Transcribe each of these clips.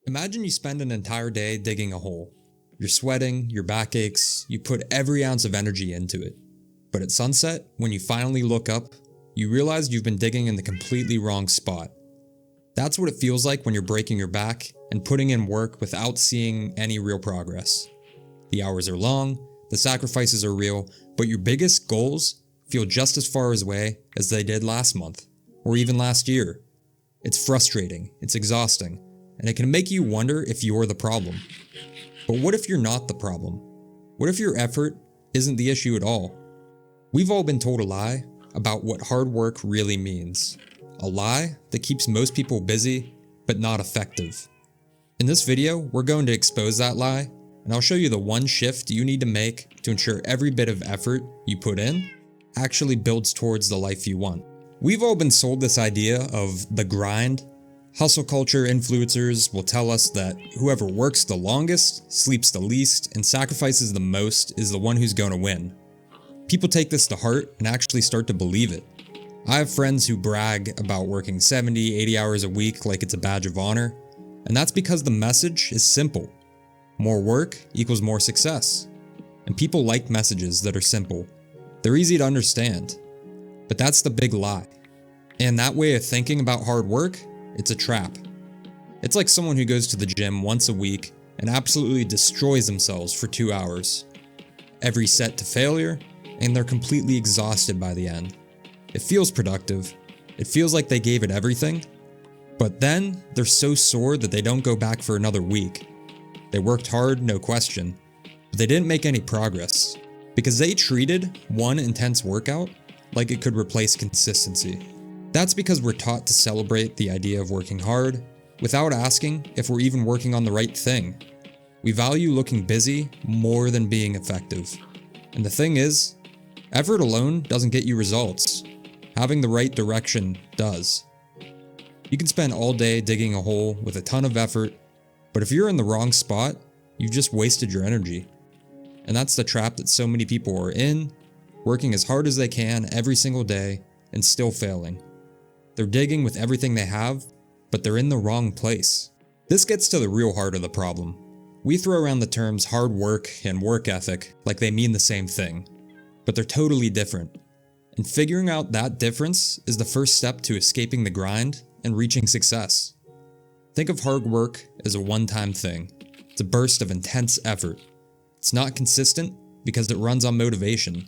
Imagine you spend an entire day digging a hole. You're sweating, your back aches, you put every ounce of energy into it. But at sunset, when you finally look up, you realize you've been digging in the completely wrong spot. That's what it feels like when you're breaking your back and putting in work without seeing any real progress. The hours are long, the sacrifices are real, but your biggest goals feel just as far away as they did last month, or even last year. It's frustrating, it's exhausting, and it can make you wonder if you're the problem. But what if you're not the problem? What if your effort isn't the issue at all? We've all been told a lie about what hard work really means. A lie that keeps most people busy, but not effective. In this video, we're going to expose that lie, and I'll show you the one shift you need to make to ensure every bit of effort you put in actually builds towards the life you want. We've all been sold this idea of the grind. Hustle culture influencers will tell us that whoever works the longest, sleeps the least, and sacrifices the most is the one who's going to win. People take this to heart and actually start to believe it. I have friends who brag about working 70, 80 hours a week like it's a badge of honor, and that's because the message is simple. More work equals more success. And people like messages that are simple. They're easy to understand. But that's the big lie. And that way of thinking about hard work, it's a trap. It's like someone who goes to the gym once a week and absolutely destroys themselves for 2 hours. Every set to failure, and they're completely exhausted by the end. It feels productive. It feels like they gave it everything. But then, they're so sore that they don't go back for another week. They worked hard, no question, but they didn't make any progress. Because they treated one intense workout like it could replace consistency. That's because we're taught to celebrate the idea of working hard without asking if we're even working on the right thing. We value looking busy more than being effective. And the thing is, effort alone doesn't get you results. Having the right direction does. You can spend all day digging a hole with a ton of effort, but if you're in the wrong spot, you've just wasted your energy. And that's the trap that so many people are in, working as hard as they can every single day and still failing. They're digging with everything they have, but they're in the wrong place. This gets to the real heart of the problem. We throw around the terms hard work and work ethic like they mean the same thing, but they're totally different. And figuring out that difference is the first step to escaping the grind and reaching success. Think of hard work as a one-time thing. It's a burst of intense effort. It's not consistent because it runs on motivation,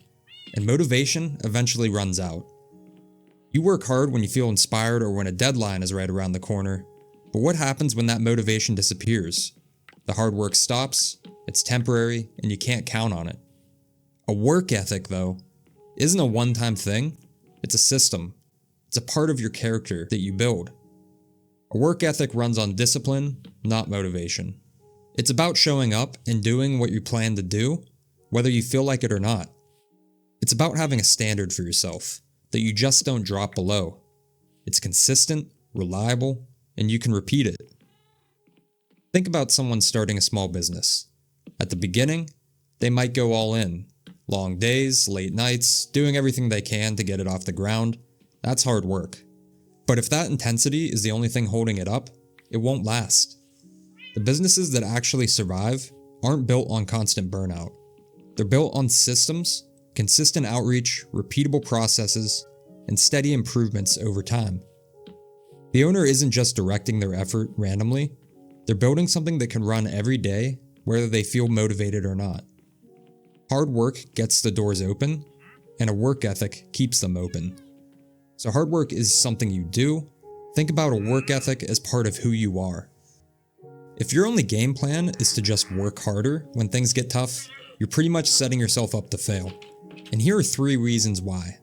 and motivation eventually runs out. You work hard when you feel inspired or when a deadline is right around the corner, but what happens when that motivation disappears? The hard work stops, it's temporary, and you can't count on it. A work ethic, though, isn't a one-time thing, it's a system. It's a part of your character that you build. A work ethic runs on discipline, not motivation. It's about showing up and doing what you plan to do, whether you feel like it or not. It's about having a standard for yourself that you just don't drop below. It's consistent, reliable, and you can repeat it. Think about someone starting a small business. At the beginning, they might go all in. Long days, late nights, doing everything they can to get it off the ground. That's hard work. But if that intensity is the only thing holding it up, it won't last. The businesses that actually survive aren't built on constant burnout. They're built on systems, consistent outreach, repeatable processes, and steady improvements over time. The owner isn't just directing their effort randomly, they're building something that can run every day, whether they feel motivated or not. Hard work gets the doors open, and a work ethic keeps them open. So hard work is something you do. Think about a work ethic as part of who you are. If your only game plan is to just work harder when things get tough, you're pretty much setting yourself up to fail. And here are 3 reasons why.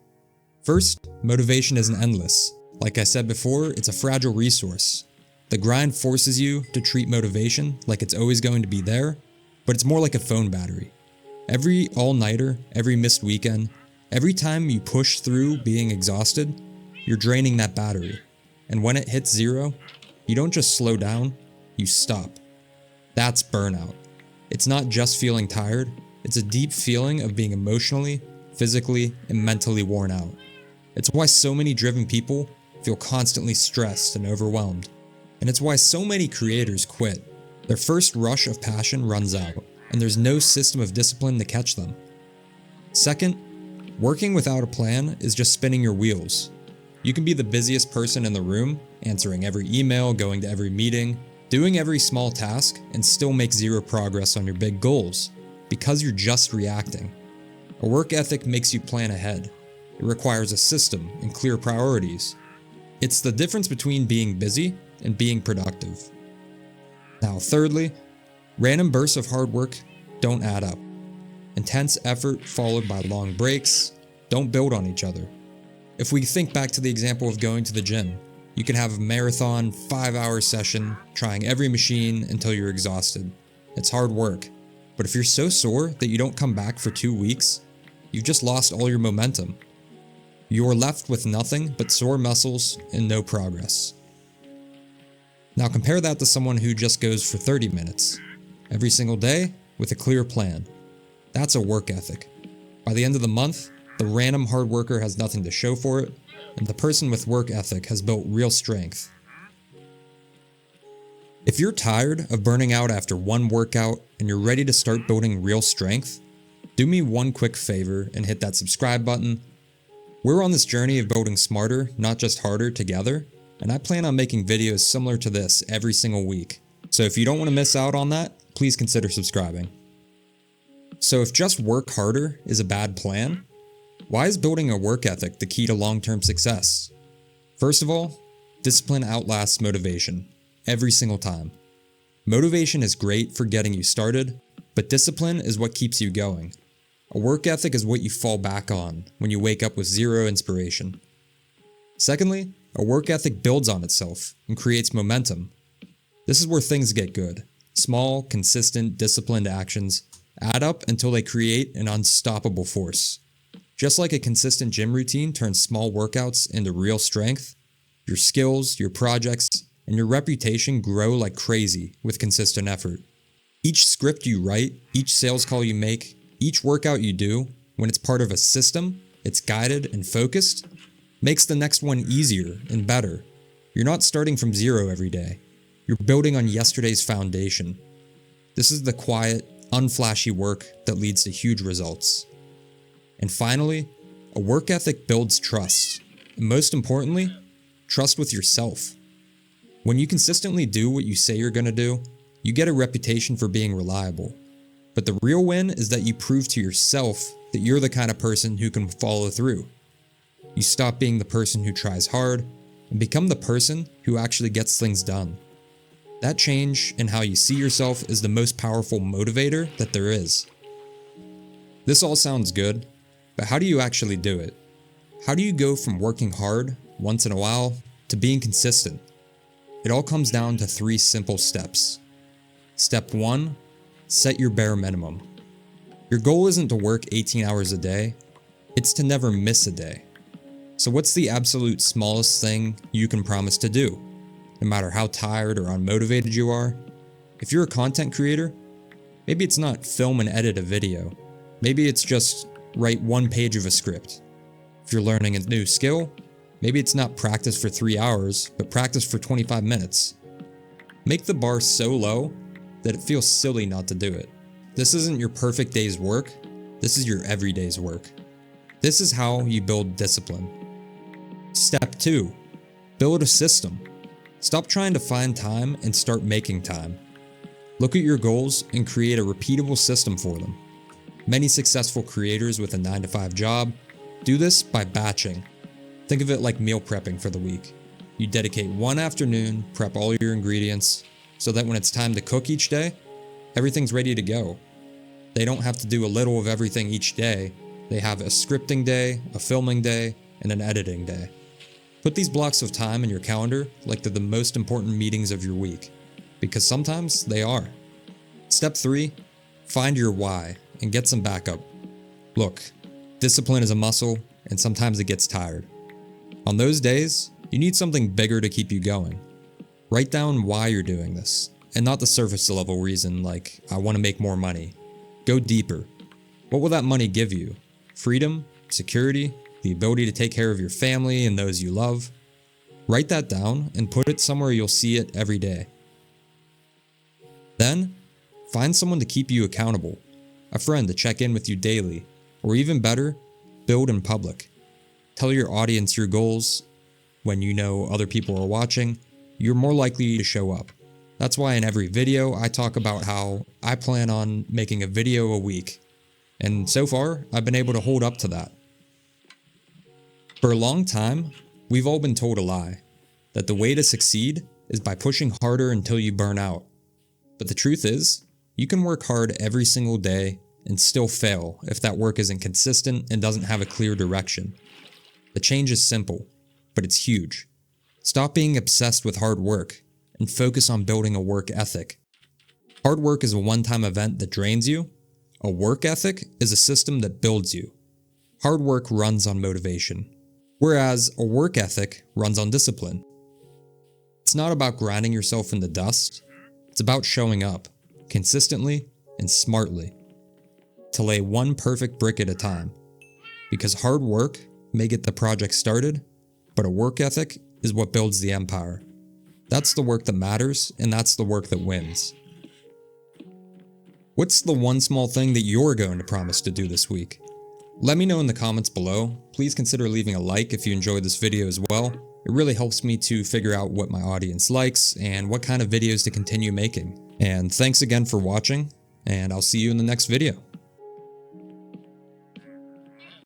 First, motivation isn't endless. Like I said before, it's a fragile resource. The grind forces you to treat motivation like it's always going to be there, but it's more like a phone battery. Every all-nighter, every missed weekend, every time you push through being exhausted, you're draining that battery. And when it hits 0, you don't just slow down, you stop. That's burnout. It's not just feeling tired, it's a deep feeling of being emotionally, physically, and mentally worn out. It's why so many driven people feel constantly stressed and overwhelmed. And it's why so many creators quit. Their first rush of passion runs out, and there's no system of discipline to catch them. Second, working without a plan is just spinning your wheels. You can be the busiest person in the room, answering every email, going to every meeting, doing every small task, and still make zero progress on your big goals, because you're just reacting. A work ethic makes you plan ahead. It requires a system and clear priorities. It's the difference between being busy and being productive. Now, thirdly, random bursts of hard work don't add up. Intense effort followed by long breaks don't build on each other. If we think back to the example of going to the gym, you can have a marathon 5-hour session trying every machine until you're exhausted. It's hard work, but if you're so sore that you don't come back for 2 weeks, you've just lost all your momentum. You are left with nothing but sore muscles and no progress. Now compare that to someone who just goes for 30 minutes, every single day with a clear plan. That's a work ethic. By the end of the month, the random hard worker has nothing to show for it, and the person with work ethic has built real strength. If you're tired of burning out after one workout and you're ready to start building real strength, do me one quick favor and hit that subscribe button. We're on this journey of building smarter, not just harder, together, and I plan on making videos similar to this every single week. So if you don't want to miss out on that, please consider subscribing. So if just work harder is a bad plan, why is building a work ethic the key to long-term success? First of all, discipline outlasts motivation, every single time. Motivation is great for getting you started, but discipline is what keeps you going. A work ethic is what you fall back on when you wake up with zero inspiration. Secondly, a work ethic builds on itself and creates momentum. This is where things get good. Small, consistent, disciplined actions add up until they create an unstoppable force. Just like a consistent gym routine turns small workouts into real strength, your skills, your projects, and your reputation grow like crazy with consistent effort. Each script you write, each sales call you make, each workout you do, when it's part of a system, it's guided and focused, makes the next one easier and better. You're not starting from zero every day. You're building on yesterday's foundation. This is the quiet, unflashy work that leads to huge results. And finally, a work ethic builds trust. And most importantly, trust with yourself. When you consistently do what you say you're going to do, you get a reputation for being reliable. But the real win is that you prove to yourself that you're the kind of person who can follow through. You stop being the person who tries hard and become the person who actually gets things done. That change in how you see yourself is the most powerful motivator that there is. This all sounds good, but how do you actually do it? How do you go from working hard once in a while to being consistent? It all comes down to 3 simple steps. Step 1, set your bare minimum. Your goal isn't to work 18 hours a day, it's to never miss a day. So what's the absolute smallest thing you can promise to do? No matter how tired or unmotivated you are. If you're a content creator, maybe it's not film and edit a video. Maybe it's just write 1 page of a script. If you're learning a new skill, maybe it's not practice for 3 hours, but practice for 25 minutes. Make the bar so low that it feels silly not to do it. This isn't your perfect day's work, this is your everyday's work. This is how you build discipline. Step 2, build a system. Stop trying to find time and start making time. Look at your goals and create a repeatable system for them. Many successful creators with a 9-to-5 job do this by batching. Think of it like meal prepping for the week. You dedicate one afternoon, prep all your ingredients, so that when it's time to cook each day, everything's ready to go. They don't have to do a little of everything each day. They have a scripting day, a filming day, and an editing day. Put these blocks of time in your calendar like they're the most important meetings of your week, because sometimes they are. Step 3, find your why and get some backup. Look, discipline is a muscle and sometimes it gets tired. On those days, you need something bigger to keep you going. Write down why you're doing this, and not the surface level reason like, I want to make more money. Go deeper. What will that money give you? Freedom? Security? The ability to take care of your family and those you love? Write that down and put it somewhere you'll see it every day. Then, find someone to keep you accountable, a friend to check in with you daily, or even better, build in public. Tell your audience your goals. When you know other people are watching, you're more likely to show up. That's why in every video I talk about how I plan on making a video a week. And so far, I've been able to hold up to that. For a long time, we've all been told a lie, that the way to succeed is by pushing harder until you burn out. But the truth is, you can work hard every single day and still fail if that work isn't consistent and doesn't have a clear direction. The change is simple, but it's huge. Stop being obsessed with hard work and focus on building a work ethic. Hard work is a one-time event that drains you. A work ethic is a system that builds you. Hard work runs on motivation, whereas a work ethic runs on discipline. It's not about grinding yourself in the dust. It's about showing up, consistently and smartly, to lay one perfect brick at a time. Because hard work may get the project started, but a work ethic is what builds the empire. That's the work that matters, and that's the work that wins. What's the one small thing that you're going to promise to do this week? Let me know in the comments below. Please consider leaving a like if you enjoyed this video as well. It really helps me to figure out what my audience likes and what kind of videos to continue making. And thanks again for watching, and I'll see you in the next video.